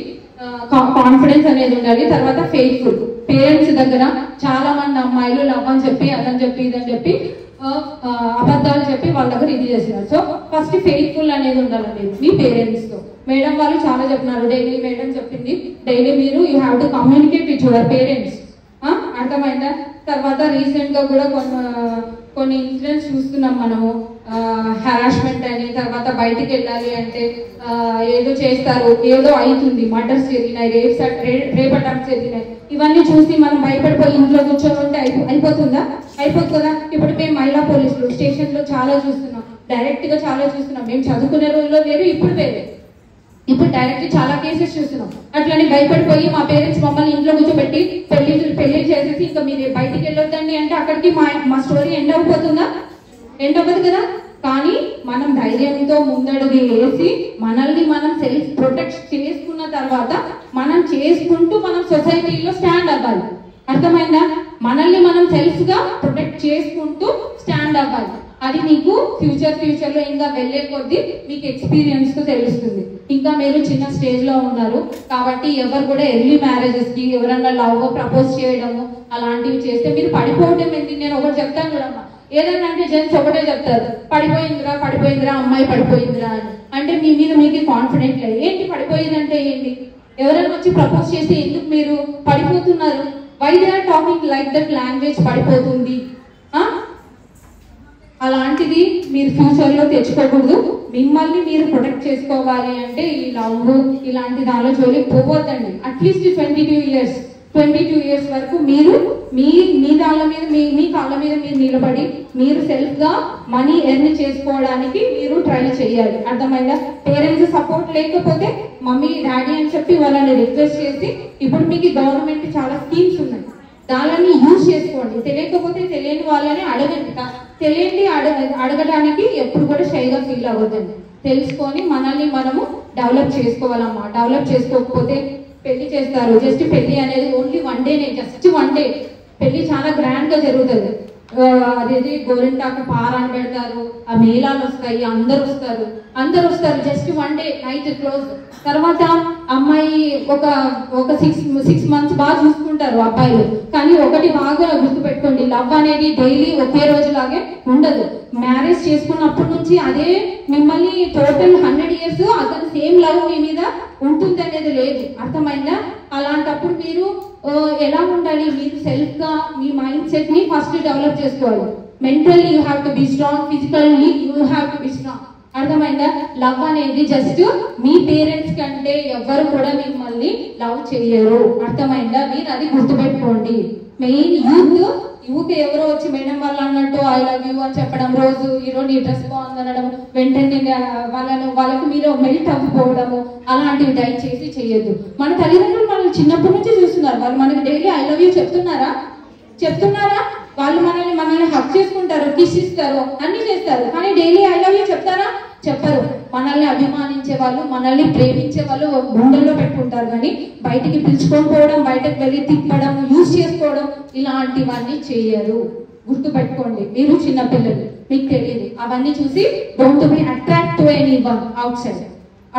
కాన్ఫిడెన్స్ అనేది ఉండాలి. తర్వాత ఫెయిత్ఫుల్. పేరెంట్స్ దగ్గర చాలా మంది అమ్మాయిలు లవ్ అని చెప్పి అదని చెప్పి ఇదని చెప్పి అబద్ధాలు చెప్పి వాళ్ళ దగ్గర ఇది చేస్తున్నారు. సో ఫస్ట్ ఫెయిత్ఫుల్ అనేది ఉండాలండి మీ పేరెంట్స్ తో. మేడం వాళ్ళు చాలా చెప్పినారు, డైలీ మేడం చెప్పింది, డైలీ మీరు you have to communicate with your parents. అర్థమైందా? తర్వాత రీసెంట్ గా కూడా కొన్ని ఇన్సిడెంట్స్ చూస్తున్నాం మనము. హరాస్మెంట్ అని, తర్వాత బయటికి వెళ్ళాలి అంటే ఏదో చేస్తారు, ఏదో అవుతుంది, మర్డర్స్ జరిగినాయి, రేప్ అటెంప్ట్స్ జరిగినాయి, ఇవన్నీ చూసి మనం భయపడిపోయి ఇంట్లో కూర్చోమంటే అయిపోతుందా? అయిపోతుంది కదా. ఇప్పుడు మేము మహిళా పోలీసులు స్టేషన్లో చాలా చూస్తున్నాం, డైరెక్ట్గా చాలా చూస్తున్నాం. మేము చదువుకునే రోజుల్లో వేరు, ఇప్పుడు వేరే. ఇప్పుడు డైరెక్ట్ చాలా కేసెస్ చూస్తున్నాం. అట్లని భయపడిపోయి మా పేరెంట్స్ మమ్మల్ని ఇంట్లో కూర్చోబెట్టి పెళ్లి చేసేసి ఇంకా మీరు బయటికి వెళ్ళొద్దండి అంటే అక్కడికి మా స్టోరీ ఎండ్ అయిపోతుందా? ఎండ్ అవ్వదు కదా. కానీ మనం ధైర్యంతో ముందడుగు వేసి మనల్ని మనం సెల్ఫ్ ప్రొటెక్ట్ చేసుకున్న తర్వాత మనం చేసుకుంటూ మనం సొసైటీలో స్టాండ్ అవ్వాలి. అర్థమైందా? మనల్ని మనం సెల్ఫ్ గా ప్రొటెక్ట్ చేసుకుంటూ స్టాండ్ అవ్వాలి. అది మీకు ఫ్యూచర్లో ఇంకా వెళ్ళే కొద్దీ మీకు ఎక్స్పీరియన్స్ తో తెలుస్తుంది. ఇంకా మీరు చిన్న స్టేజ్ లో ఉన్నారు కాబట్టి ఎవరు కూడా ఎర్లీ మ్యారేజెస్ కి ఎవరన్నా లవ్ ప్రపోజ్ చేయడము అలాంటివి చేస్తే మీరు పడిపోవడం ఏంటి? నేను ఒకటి చెప్తాను చూడమ్మా, ఏదన్నా అంటే జెంట్స్ ఒకటే చెప్తారు, పడిపోయిందిరా అమ్మాయి పడిపోయిందిరా అని. అంటే మీ మీద మీకు కాన్ఫిడెంట్ లేదు. ఏంటి పడిపోయిందంటే ఏంటి? ఎవరైనా వచ్చి ప్రపోజ్ చేస్తే ఎందుకు మీరు పడిపోతున్నారు? Why they are talking like that language పడిపోతుంది? అలాంటిది మీరు ఫ్యూచర్లో తెచ్చుకోకూడదు. మిమ్మల్ని మీరు ప్రొటెక్ట్ చేసుకోవాలి అంటే ఈ లవ్ ఇలాంటి దానిలో జోలికి పోవద్దండి. అట్లీస్ట్ 22 ఇయర్స్ వరకు మీరు మీ దాళ్ళ మీద మీ కాళ్ళ మీద మీరు నిలబడి మీరు సెల్ఫ్ గా మనీ ఎర్న్ చేసుకోవడానికి మీరు ట్రై చేయాలి. అర్థమైందా? పేరెంట్స్ సపోర్ట్ లేకపోతే మమ్మీ డాడీ అని చెప్పి వాళ్ళని రిక్వెస్ట్ చేసి, ఇప్పుడు మీకు గవర్నమెంట్ చాలా స్కీమ్స్ ఉన్నాయి, దానిని యూజ్ చేసుకోండి. తెలియకపోతే తెలియని వాళ్ళని అడగండి. తెలియండి అడగడానికి ఎప్పుడు కూడా షైగా ఫీల్ అవ్వద్దండి. తెలుసుకొని మనల్ని మనము డెవలప్ చేసుకోవాలమ్మా. డెవలప్ చేసుకోకపోతే పెళ్లి చేస్తారు. జస్ట్ పెళ్లి అనేది ఓన్లీ 1 డేనే, జస్ట్ 1 డే. పెళ్లి చాలా గ్రాండ్ గా జరుగుతుంది. అదేది గోరింటాకు పారాన్ని పెడతారు, ఆ మేళాలు వస్తాయి, అందరు వస్తారు. Just 1 day night close. తర్వాత అమ్మాయి ఒక 6 మంత్స్ బాగా చూసుకుంటారు అబ్బాయిలు. కానీ ఒకటి బాగా గుర్తుపెట్టుకోండి, లవ్ అనేది డైలీ ఒకే రోజు లాగే ఉండదు. మ్యారేజ్ చేసుకున్నప్పటి నుంచి అదే మిమ్మల్ని టోటల్ 100 ఇయర్స్ అతను సేమ్ లవ్ మీ మీద ఉంటుంది అనేది లేదు. అర్థమైందా? అలాంటప్పుడు మీరు ఎలా ఉండాలి? మీరు సెల్ఫ్ గా మీ మైండ్ సెట్ ని ఫస్ట్ డెవలప్ చేసుకోవాలి. Mentally you have to be strong, physically you have to be strong. అర్థమైందా? లవ్ అనేది జస్ట్ మీ పేరెంట్స్ కంటే ఎవ్వరు కూడా మిమ్మల్ని లవ్ చేయరు. అర్థమైందా? మీరు అది గుర్తుపెట్టుకోండి. మెయిన్ యూత్ ఎవరో వచ్చి మేడం వాళ్ళు అన్నట్టు ఐ లవ్ యూ అని చెప్పడం, రోజు ఈరోజు నీ డ్రెస్ బాగుంది అనడం, వెంటనే వాళ్ళకి మీరు మెల్ట్ అవ్వకపోవడము అలాంటివి దయచేసి చేయొద్దు. మన తల్లిదండ్రులు మనల్ని చిన్నప్పటి నుంచి చూస్తున్నారు. వాళ్ళు మనకి డైలీ ఐ లవ్ యూ చెప్తున్నారా? వాళ్ళు మనల్ని హక్ చేసుకుంటారు, కిస్ ఇస్తారు, అన్ని చేస్తారు. కానీ డైలీ ఐ లవ్ యూ చెప్తారా? చెప్పరు. మనల్ని అభిమానించే వాళ్ళు, మనల్ని ప్రేమించే వాళ్ళు గుండెల్లో పెట్టుకుంటారు. కానీ బయటికి పిలుచుకొని పోవడం, బయటకు వెళ్ళి తిప్పడం, యూజ్ చేసుకోవడం ఇలాంటివన్నీ చేయరు. గుర్తుపెట్టుకోండి. మీరు చిన్నపిల్లలు, మీకు తెలియదు. అవన్నీ చూసి don't be attract to anyone out side.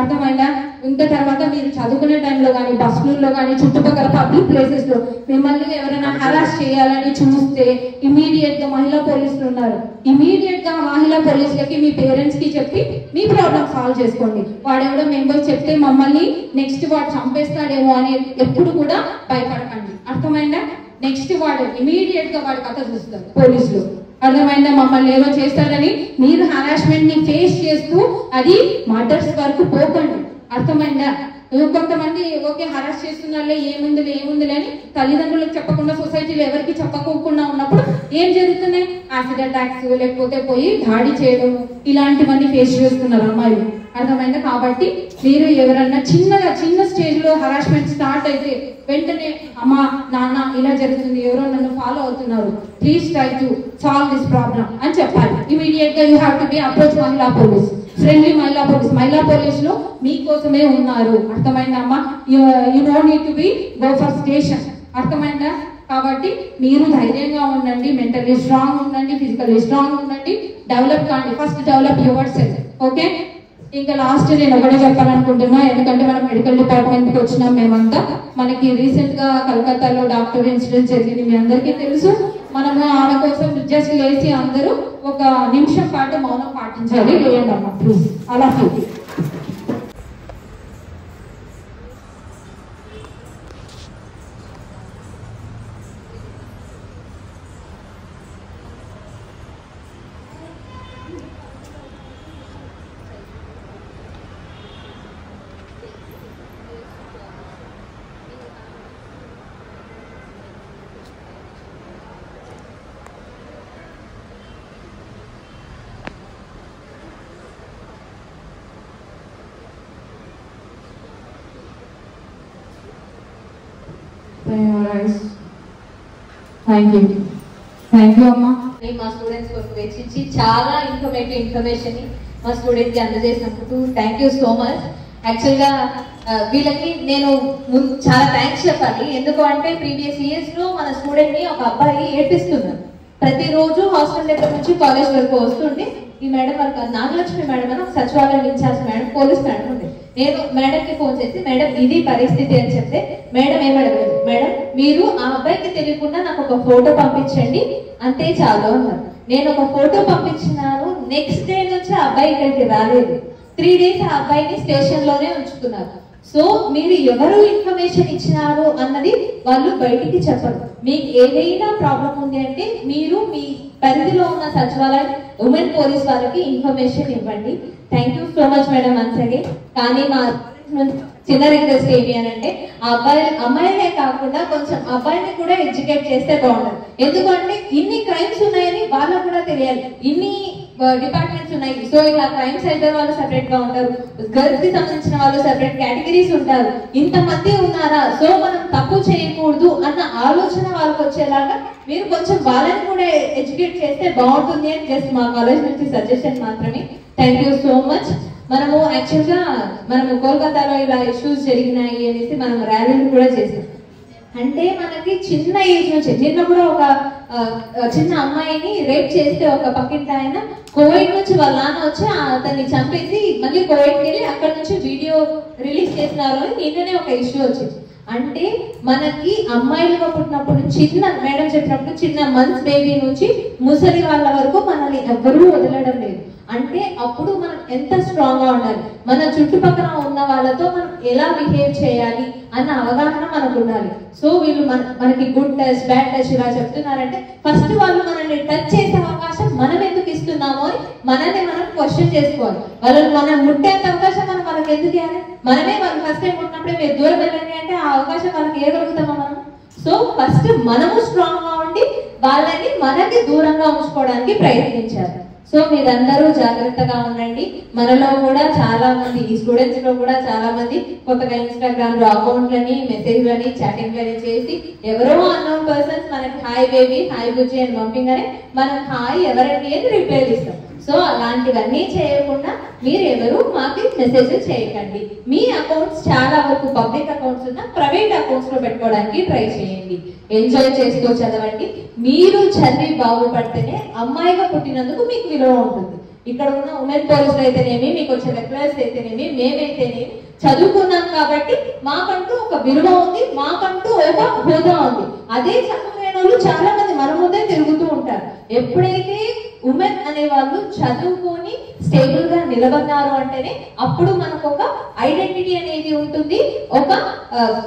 అర్థమైందా? ఇంకా తర్వాత మీరు చదువుకునే టైంలో కానీ, బస్సుల్లో కానీ, చుట్టుపక్కల పబ్లిక్ ప్లేసెస్ లో మిమ్మల్ని ఎవరైనా హరాస్ చేయాలని చూస్తే ఇమీడియట్ గా మహిళా పోలీసులు ఉన్నారు. ఇమీడియట్ గా మహిళా పోలీసులకి మీ పేరెంట్స్ కి చెప్పి మీ ప్రాబ్లమ్ సాల్వ్ చేసుకోండి. వాడెవడో మెంబర్స్ చెప్తే మమ్మల్ని నెక్స్ట్ వాడు చంపేస్తాడేమో అని ఎప్పుడు కూడా భయపడకండి. అర్థమైందా? నెక్స్ట్ వాడు ఇమీడియట్ గా వాడి కథ చూస్తారు పోలీసులు. అర్థమైందా? మమ్మల్ని ఏదో చేస్తారని మీరు హరాస్మెంట్ ని ఫేస్ చేస్తూ అది మర్డర్స్ వరకు పోకండి. అర్థమైందా? కొంతమంది ఓకే హరాస్ చేస్తున్నారులే, ఏముందిలే అని తల్లిదండ్రులకు చెప్పకుండా, సొసైటీలో ఎవరికి చెప్పకోకుండా ఉన్నప్పుడు ఏం జరుగుతున్నాయి? యాసిడ్ అటాక్స్, లేకపోతే పోయి దాడి చేయడం, ఇలాంటివన్నీ ఫేస్ చేస్తున్నారు అమ్మాయిలు. అర్థమైందా? కాబట్టి మీరు ఎవరన్నా చిన్న స్టేజ్ లో హరాస్మెంట్ స్టార్ట్ అయితే వెంటనే అమ్మా నాన్న ఇలా జరుగుతుంది, ఎవరో నన్ను ఫాలో అవుతున్నారు, please try to solve this problem అని చెప్పాలి. ఇమీడియట్ గా you have to B approach మహిళా పోలీస్, ఫ్రెండ్లీ మహిళా పోలీస్ లో మీకోసమే ఉన్నారు. అర్థమైందా అమ్మా? You don't need to be go for station. అర్థమైందా? కాబట్టి మీరు ధైర్యంగా ఉండండి, మెంటల్లీ స్ట్రాంగ్ ఉండండి, ఫిజికల్లీ స్ట్రాంగ్ ఉండండి, డెవలప్ కాండి. First develop your self. Okay? ఇంకా లాస్ట్ నేను ఒకటే చెప్పాలనుకుంటున్నా, ఎందుకంటే మనం మెడికల్ డిపార్ట్మెంట్కి వచ్చినాం మేమంతా. మనకి రీసెంట్ గా కలకత్తాలో డాక్టర్ ఇన్సిడెంట్ జరిగింది, మీ అందరికీ తెలుసు. మనము ఆమె కోసం జస్ట్ లేచి అందరూ 1 నిమిషం పాటు మౌనం పాటించాలి. లేయండి అమ్మా ప్లీజ్. అలా థ్యాంక్ యూ అమ్మా. మా స్టూడెంట్స్ కొరకు వెచ్చించి చాలా ఇన్ఫర్మేషన్ మా స్టూడెంట్కి అందజేసినందుకు థ్యాంక్ యూ సో మచ్. యాక్చువల్గా వీళ్ళకి నేను చాలా థ్యాంక్స్ చెప్పాలి. ఎందుకు అంటే ప్రీవియస్ ఇయర్స్లో మన స్టూడెంట్ని ఒక అబ్బాయి ఏడ్పిస్తున్నారు. ప్రతిరోజు హాస్టల్ దగ్గర నుంచి కాలేజ్ వరకు వస్తుంటే ఈ మేడం వర్క్ నాగలక్ష్మి మేడం అని సచివాలయం ఇన్ఛార్జ్ మేడం, పోలీస్ మేడం ఉంది. నేను మేడంకి ఫోన్ చేసి మేడం ఇది పరిస్థితి అని చెప్తే మేడం ఏమడగలేదు, మేడం మీరు ఆ అబ్బాయికి తెలియకుండా నాకు ఒక ఫోటో పంపించండి అంతే చాలు అన్నారు. నేను ఒక ఫోటో పంపించినాను. నెక్స్ట్ డే నుంచి ఆ అబ్బాయి ఇక్కడికి రాలేదు. 3 days ఆ అబ్బాయిని స్టేషన్ లోనే ఉంచుకున్నారు. సో మీరు ఎవరు ఇన్ఫర్మేషన్ ఇచ్చినారు అన్నది వాళ్ళు బయటికి చెప్పరు. మీకు ఏదైనా ప్రాబ్లం ఉంది అంటే మీరు మీ పరిధిలో ఉన్న సచివాలయం ఉమెన్ పోలీస్ వాళ్ళకి ఇన్ఫర్మేషన్ ఇవ్వండి. Thank you so much madam once again. కానీ మా చిన్న రిక్వెస్ట్ ఏమి అని అంటే అమ్మాయిలే కాకుండా కొంచెం అబ్బాయిని కూడా ఎడ్యుకేట్ చేస్తే బాగుంటుంది. ఎందుకంటే ఇన్ని క్రైమ్స్ ఉన్నాయని వాళ్ళకు కూడా తెలియాలి. ఇన్ని డిపార్ట్మెంట్స్ ఉన్నాయి. సో ఇలా క్రైమ్ సెంటర్ వాళ్ళు సెపరేట్ గా ఉంటారు, గర్ల్స్ కి సంబంధించిన వాళ్ళు సెపరేట్ కేటగిరీస్ ఉంటారు. ఇంతమంది ఉన్నారా, సో మనం తప్పు చేయకూడదు అన్న ఆలోచన వాళ్ళకి వచ్చేలాగా మీరు కొంచెం వాళ్ళని కూడా ఎడ్యుకేట్ చేస్తే బాగుంటుంది అని జస్ట్ మా కాలేజ్ నుంచి సజెషన్ మాత్రమే. Thank you so much. మనము యాక్చువల్గా మనము కోల్కతాలో ఇలా ఇష్యూస్ జరిగినాయి అనేసి మనం ర్యాలీలు కూడా చేసాం. అంటే మనకి చిన్న ఏజ్ నుంచి నిన్న కూడా ఒక చిన్న అమ్మాయిని రేప్ చేస్తే ఒక పక్కింటి ఆయన కోవిడ్ నుంచి వాళ్ళ నాన్న వచ్చి అతన్ని చంపేసి మళ్ళీ కోవిడ్కి వెళ్ళి అక్కడ నుంచి వీడియో రిలీజ్ చేసినారు అని నిన్ననే ఒక ఇష్యూ వచ్చింది. అంటే మనకి అమ్మాయిలుగా పుట్టినప్పుడు చిన్న మేడం చెప్పినప్పుడు చిన్న మంత్స్ బేబీ నుంచి ముసలి వాళ్ళ వరకు మనల్ని ఎవ్వరూ వదలడం లేదు. అంటే అప్పుడు మనం ఎంత స్ట్రాంగ్ గా ఉండాలి, మన చుట్టుపక్కల ఉన్న వాళ్ళతో మనం ఎలా బిహేవ్ చేయాలి అన్న అవగాహన మనకు ఉండాలి. సో వీళ్ళు మనకి గుడ్ టచ్ బ్యాడ్ టచ్ ఇలా చెప్తున్నారంటే ఫస్ట్ వాళ్ళు మనల్ని టచ్ చేసే అవకాశం మనం ఎందుకు ఇస్తున్నామో అని మనల్ని మనం క్వశ్చన్ చేసుకోవాలి. వాళ్ళని మనం ముట్టేంత అవకాశం మనం వాళ్ళకి ఎందుకు ఇవ్వాలి? మనమే వాళ్ళు ఫస్ట్ టైం పుట్టినప్పుడే మీరు దూరం వెళ్ళండి అంటే ఆ అవకాశం వాళ్ళకి ఇవ్వగలుగుతామా మనం? సో ఫస్ట్ మనము స్ట్రాంగ్ గా ఉండి వాళ్ళని మనకి దూరంగా ఉంచుకోవడానికి ప్రయత్నించాలి. సో మీరందరూ జాగ్రత్తగా ఉండండి. మనలో కూడా చాలా మంది ఈ స్టూడెంట్స్ లో కూడా చాలా మంది కొత్తగా ఇన్స్టాగ్రామ్ లో అకౌంట్లని మెసేజ్లని చాటింగ్లని చేసి ఎవరో అన్నోన్ పర్సన్స్ మనకి హాయ్ బేబీ హాయ్ బుజ్జి అని పంపించగానే మనం హాయ్ ఎవరండి అని రిప్లై ఇస్తాం. సో అలాంటివన్నీ చేయకుండా మీరు ఎవరు మాకు మెసేజ్ చేయకండి. మీ అకౌంట్స్ చాలా వరకు పబ్లిక్ అకౌంట్స్ ఉన్న ప్రైవేట్ అకౌంట్స్ లో పెట్టుకోవడానికి ట్రై చేయండి. ఎంజాయ్ చేస్తూ చదవండి. మీరు చదివి బాగుపడితేనే అమ్మాయిగా పుట్టినందుకు మీకు విలువ ఉంటుంది. ఇక్కడ ఉన్న ఉమెన్ పోలీసులు అయితేనేమి, మీకు వచ్చే ఎంప్లాయర్స్ అయితేనేమి, మేమైతేనేమి చదువుకున్నాం కాబట్టి మాకంటూ ఒక విలువ ఉంది, మాకంటూ ఒక హోదా ఉంది. అదే చదువులేని వాళ్ళు చాలా మంది మన ముందే తిరుగుతూ ఉంటారు. ఎప్పుడైతే ఉమెన్ అనే వాళ్ళు చదువుకొని స్టేబుల్ గా నిలబడ్డారు అంటేనే అప్పుడు మనకు ఒక ఐడెంటిటీ అనేది ఉంటుంది, ఒక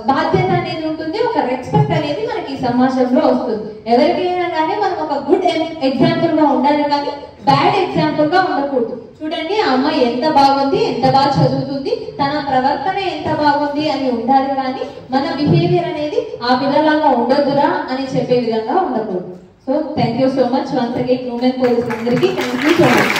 బాధ్యత అనేది ఉంటుంది, ఒక రెస్పెక్ట్ అనేది మనకి ఈ సమాజంలో వస్తుంది. ఎవరికైనా కానీ మనం ఒక గుడ్ ఎగ్జాంపుల్ గా ఉండాలి కానీ బ్యాడ్ ఎగ్జాంపుల్ గా ఉండకూడదు. చూడండి ఆ అమ్మాయి ఎంత బాగుంది, ఎంత బాగా చదువుతుంది, తన ప్రవర్తన ఎంత బాగుంది అని ఉండాలి కానీ మన బిహేవియర్ అనేది ఆ పిల్లలాగా ఉండొద్దురా అని చెప్పే విధంగా ఉండకూడదు. So thank you so much once again women police అందరికీ థ్యాంక్ యూ సో మచ్.